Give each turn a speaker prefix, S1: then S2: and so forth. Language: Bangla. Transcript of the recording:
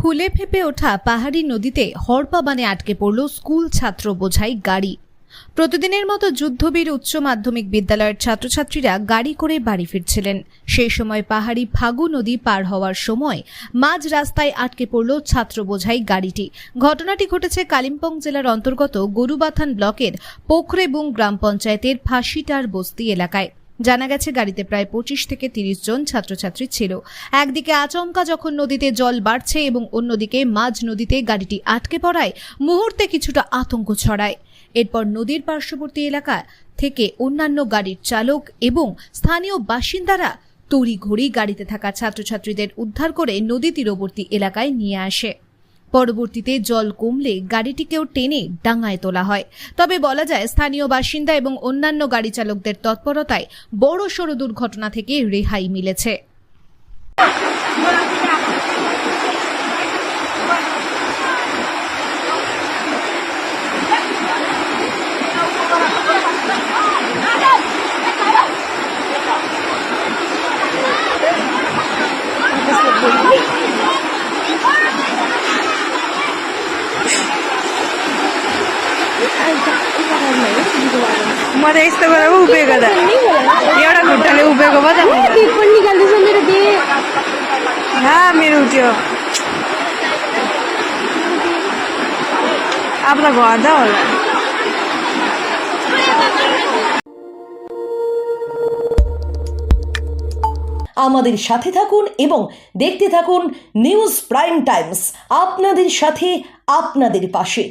S1: ফুলে ফেঁপে ওঠা পাহাড়ি নদীতে হড়পা বানে আটকে পড়ল স্কুল ছাত্র বোঝাই গাড়ি। প্রতিদিনের মতো যুদ্ধবীর উচ্চ মাধ্যমিক বিদ্যালয়ের ছাত্রছাত্রীরা গাড়ি করে বাড়ি ফিরছিলেন। সেই সময় পাহাড়ি ফাগু নদী পার হওয়ার সময় মাঝ রাস্তায় আটকে পড়ল ছাত্র বোঝাই গাড়িটি। ঘটনাটি ঘটেছে কালিম্পং জেলার অন্তর্গত গরুবাথান ব্লকের পোখরেবুং গ্রাম পঞ্চায়েতের ফাঁসিটার বস্তি এলাকায়। জানা গেছে গাড়িতে প্রায় 25 থেকে 30 জন ছাত্রছাত্রী ছিল। একদিকে আচমকা যখন নদীতে জল বাড়ছে এবং অন্যদিকে মাঝ নদীতে গাড়িটি আটকে পড়ায় মুহূর্তে কিছুটা আতঙ্ক ছড়ায়। এরপর নদীর পার্শ্ববর্তী এলাকা থেকে অন্যান্য গাড়ির চালক এবং স্থানীয় বাসিন্দারা তড়িঘড়ি গাড়িতে থাকা ছাত্রছাত্রীদের উদ্ধার করে নদী তীরবর্তী এলাকায় নিয়ে আসে। পরবর্তীতে জল কমলে গাড়িটিকেও টেনে ডাঙায় তোলা হয়। তবে বলা যায়, স্থানীয় বাসিন্দা এবং অন্যান্য গাড়ি চালকদের তৎপরতায় বড়সড় দুর্ঘটনা থেকে রেহাই মিলেছে।
S2: मध्ये यस्तो गरेर उभिएको त एउटा खुट्टाले उभिएको भए त मेरो उठ्यो अब त घर जा होला।
S3: আমাদের সাথে থাকুন এবং দেখতে থাকুন নিউজ প্রাইম টাইমস, আপনাদের সাথে আপনাদের পাশে।